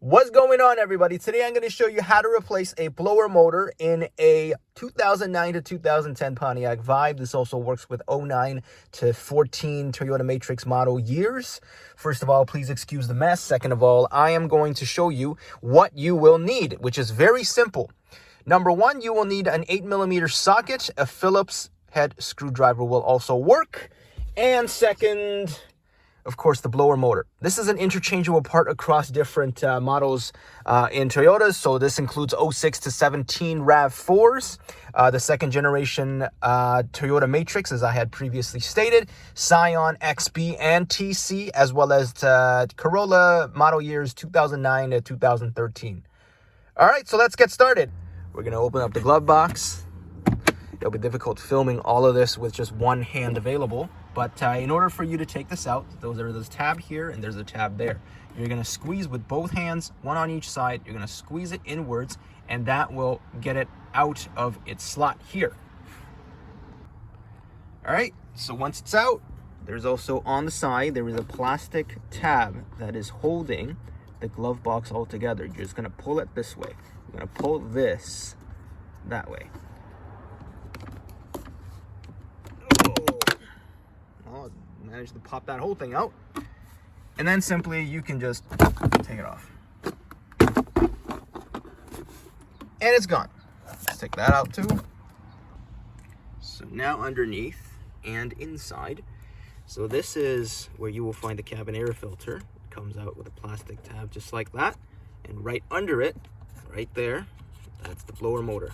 What's going on, everybody? Today I'm going to show you how to replace a blower motor in a 2009 to 2010 Pontiac Vibe. This also works with 09 to 14 Toyota Matrix model years. First of all, please excuse the mess. Second of all, I am going to show you what you will need, which is very simple. Number one, you will need an 8mm socket. A Phillips head screwdriver will also work. And second, of course, the blower motor. This is an interchangeable part across different models in Toyotas. So this includes 06 to 17 RAV4s, the second generation Toyota Matrix, as I had previously stated, Scion, XB, and TC, as well as Corolla model years 2009 to 2013. All right, so let's get started. We're going to open up the glove box. It'll be difficult filming all of this with just one hand available. But in order for you to take this out, there's a tab here and there's a tab there. You're going to squeeze with both hands, one on each side. You're going to squeeze it inwards, and that will get it out of its slot here. All right, so once it's out, there's also on the side, there is a plastic tab that is holding the glove box all together. You're just going to pull it this way. You're going to pull this that way. Managed to pop that whole thing out, and then simply you can just take it off, and it's gone. Let's take that out too. So now underneath and inside, so this is where you will find the cabin air filter. It comes out with a plastic tab just like that, and right under it, right there, that's the blower motor.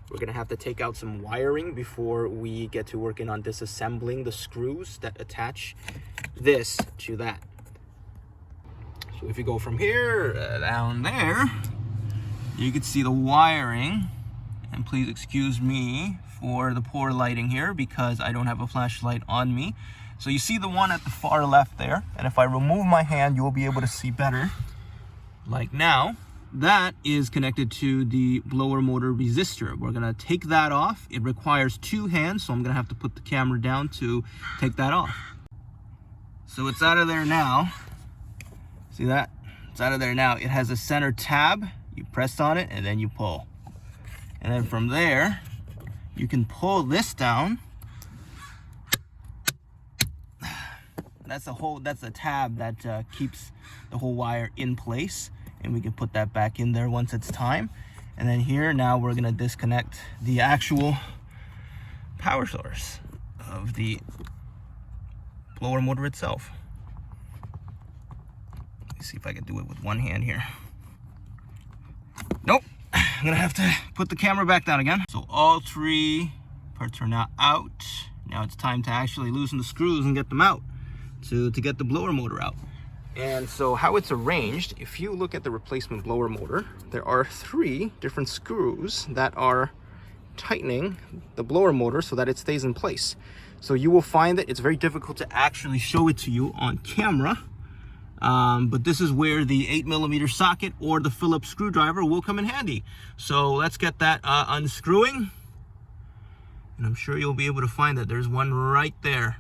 We're going to have to take out some wiring before we get to working on disassembling the screws that attach this to that. So if you go from here down there, you can see the wiring. And please excuse me for the poor lighting here because I don't have a flashlight on me. So you see the one at the far left there. And if I remove my hand, you will be able to see better. Like now. That is connected to the blower motor resistor. We're gonna take that off. It requires two hands, so I'm gonna have to put the camera down to take that off. So it's out of there now. See that? It's out of there now. It has a center tab. You press on it and then you pull. And then from there, you can pull this down. That's the tab that keeps the whole wire in place. And we can put that back in there once it's time. And then here, now we're gonna disconnect the actual power source of the blower motor itself. Let me see if I can do it with one hand here. Nope, I'm gonna have to put the camera back down again. So all three parts are now out. Now it's time to actually loosen the screws and get them out to get the blower motor out. And so how it's arranged, if you look at the replacement blower motor, there are 3 different screws that are tightening the blower motor so that it stays in place. So you will find that it's very difficult to actually show it to you on camera. But this is where the 8mm socket or the Phillips screwdriver will come in handy. So let's get that unscrewing. And I'm sure you'll be able to find that there's one right there.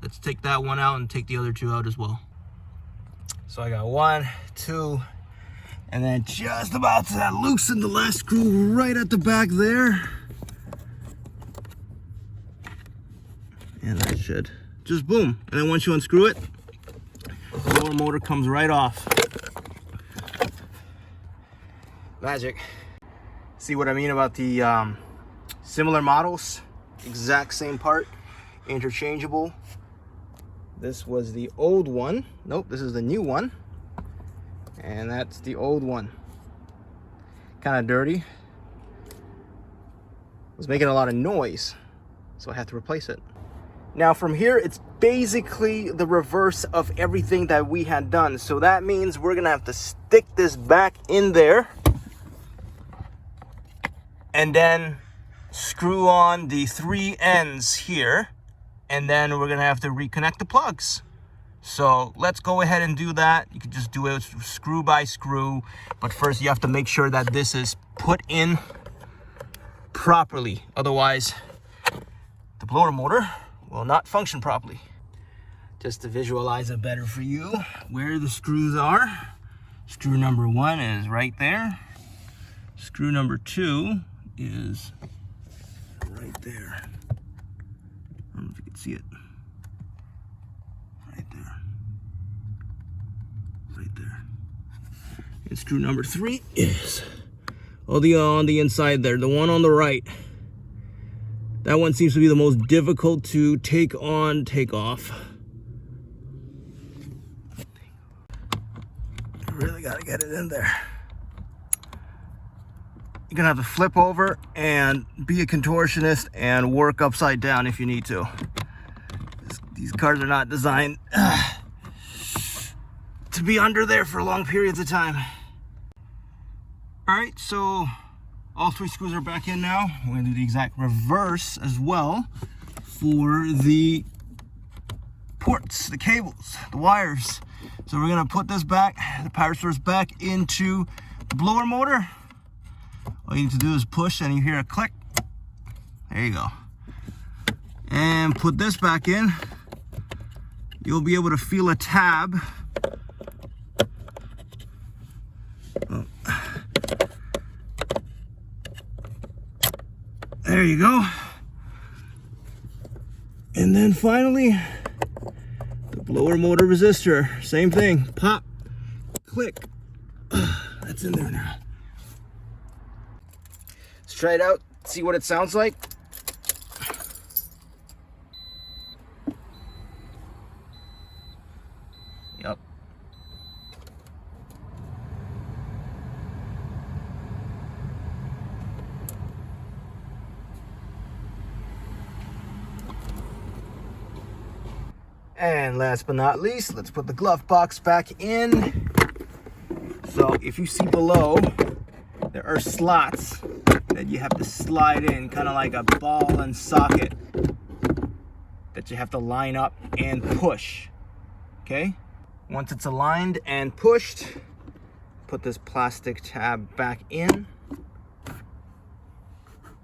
Let's take that one out and take the other 2 out as well. So I got 1, 2, and then just about to loosen the last screw right at the back there. And that should just boom. And then once you unscrew it, the blower motor comes right off. Magic. See what I mean about the similar models? Exact same part, interchangeable. This was the old one. Nope, this is the new one. And that's the old one. Kind of dirty. Was making a lot of noise, so I had to replace it. Now from here, it's basically the reverse of everything that we had done. So that means we're gonna have to stick this back in there and then screw on the 3 ends here. And then we're gonna have to reconnect the plugs. So let's go ahead and do that. You can just do it screw by screw, but first you have to make sure that this is put in properly. Otherwise, the blower motor will not function properly. Just to visualize it better for you, where the screws are. Screw number 1 is right there. Screw number 2 is right there. I don't know if you can see it. Right there. Right there. And screw number 3 is on the inside there. The one on the right. That one seems to be the most difficult to take on, take off. You really gotta get it in there. You're gonna have to flip over and be a contortionist and work upside down if you need to. These cars are not designed to be under there for long periods of time. All right, so all 3 screws are back in now. We're gonna do the exact reverse as well for the ports, the cables, the wires. So we're gonna put this back, the power source back into the blower motor. All you need to do is push and you hear a click. There you go. And put this back in. You'll be able to feel a tab. Oh. There you go. And then finally, the blower motor resistor. Same thing. Pop, click. That's in there now. Let's try it out, see what it sounds like. Yep. And last but not least, let's put the glove box back in. So if you see below, there are slots that you have to slide in, kind of like a ball and socket that you have to line up and push. Okay? Once it's aligned and pushed, put this plastic tab back in,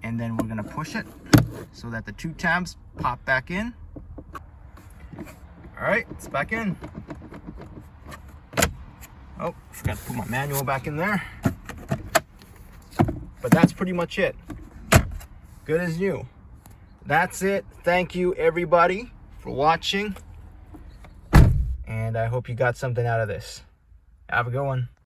and then we're gonna push it so that the 2 tabs pop back in. All right, it's back in. Oh, forgot to put my manual back in there. But that's pretty much it. Good as new. That's it. Thank you, everybody, for watching. And I hope you got something out of this. Have a good one.